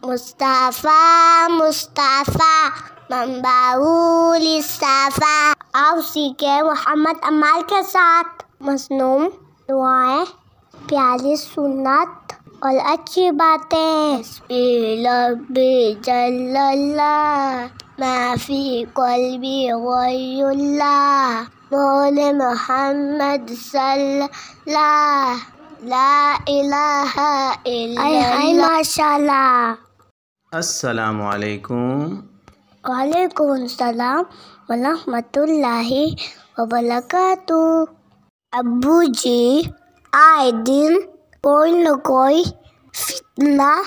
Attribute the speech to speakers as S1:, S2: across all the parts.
S1: مصطفیٰ مصطفیٰ منبعول الصفا۔ آؤ سیکھیں محمد عمال کے ساتھ مصنوع دعائیں، پیاری سنت اور اچھی باتیں۔ حسبی ربی جل اللہ ما فی قلبی غیر اللہ مولى محمد صلی اللہ لا الہ الا اللہ۔ ماشاء اللہ۔
S2: السلام علیکم۔
S1: وعلیکم السلام ورحمۃ اللہ وبرکاتہ۔ ابو جی، آئے دن کوئی نہ کوئی فتنہ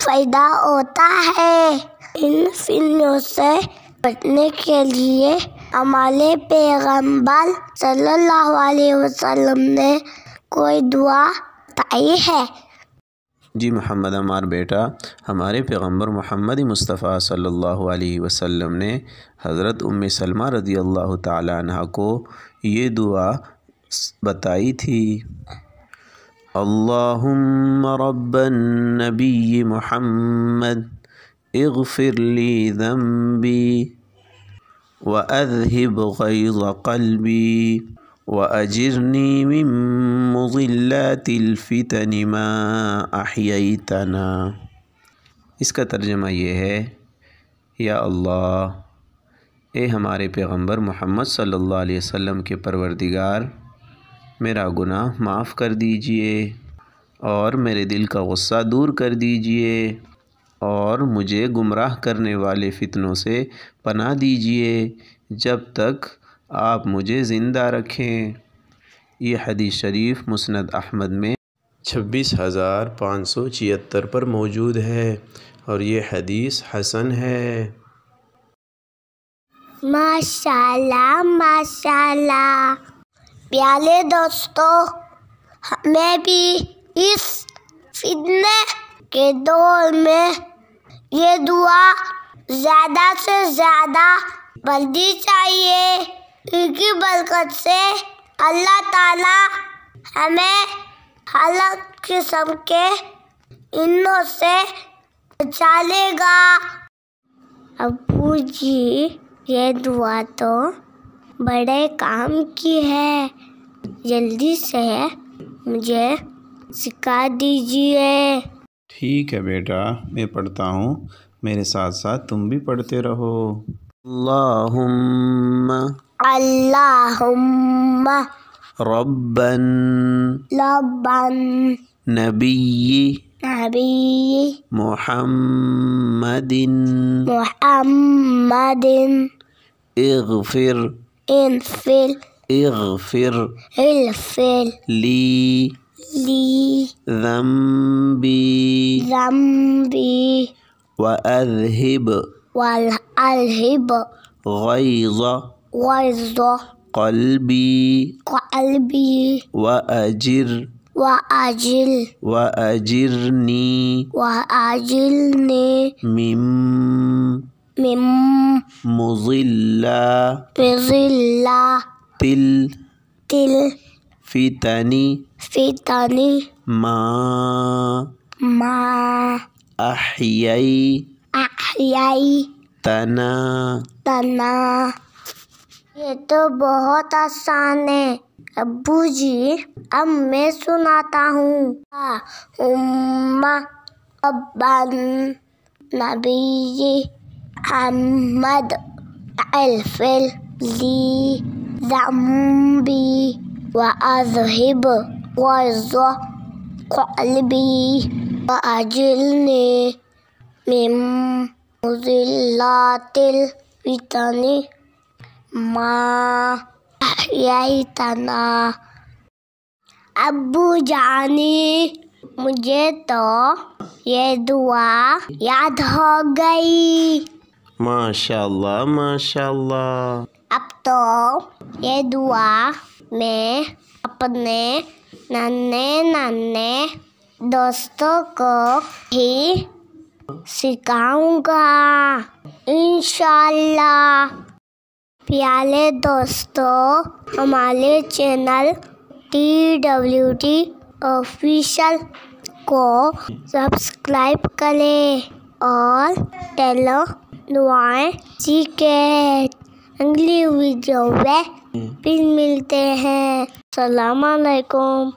S1: پیدا ہوتا ہے۔ ان فتنوں سے بچنے کے لیے ہمارے پیغمبر صلی اللہ علیہ وسلم نے کوئی دعا بتائی ہے؟
S2: جی محمد عمار بیٹا، ہمارے پیغمبر محمد مصطفیٰ صلی اللہ علیہ وسلم نے حضرت ام سلمہ رضی اللہ تعالی عنہ کو یہ دعا بتائی تھی۔ اللہم رب النبی محمد اغفر لی ذنبی وأذهب غیظ قلبی وأجرنی من مضلات الفتن ما احییتنا۔ اس کا ترجمہ یہ ہے، یا اللہ، اے ہمارے پیغمبر محمد صلی اللہ علیہ وسلم کے پروردگار، میرا گناہ معاف کر دیجئے اور میرے دل کا غصہ دور کر دیجئے اور مجھے گمراہ کرنے والے فتنوں سے پناہ دیجئے جب تک آپ مجھے زندہ رکھیں۔ یہ حدیث شریف مسند احمد میں 26,576 پر موجود ہے اور یہ حدیث حسن ہے۔
S1: ماشاءاللہ ماشاءاللہ۔ پیارے دوستو، ہمیں بھی اس فتنے کے دور میں یہ دعا زیادہ سے زیادہ پڑھنی چاہیے۔ ان کی برکت سے اللہ تعالیٰ ہمیں ہر قسم کے فتنوں سے بچا لے گا۔ ابو جی، یہ دعا تو بڑے کام کی ہے، جلدی سے مجھے سکھا دیجیے۔
S2: ٹھیک ہے بیٹا، میں پڑھتا ہوں، میرے ساتھ ساتھ تم بھی پڑھتے رہو۔ اللہم
S1: اللہم
S2: ربن
S1: ربن
S2: نبی
S1: محمد
S2: اغفر لی ذنبی وأذهب غیظ قلبی وأجرنی من مضلات الفتن ما احییتنا۔
S1: یہ تو بہت آسان ہے ابو جی، اب میں سناتا ہوں۔ ربن نبی محمد اغفر لی ذنبی وأذهب غیظ قلبی وأجرنی من مضلات الفتن ما احییتنا۔ ابو جانی، مجھے تو یہ دعا یاد ہو گئی۔
S2: ماشاءاللہ ماشاءاللہ۔
S1: اب تو یہ دعا میں اپنے ننھے دوستوں کو ہی سکھاؤں گا انشاءاللہ۔ پیارے دوستو، ہمارے چینل TWT آفیشل کو سبسکرائب کریں۔ اور ٹیلو دعائیں سیکھیں. اگلی ویڈیو میں پھر ملتے ہیں. السلام علیکم.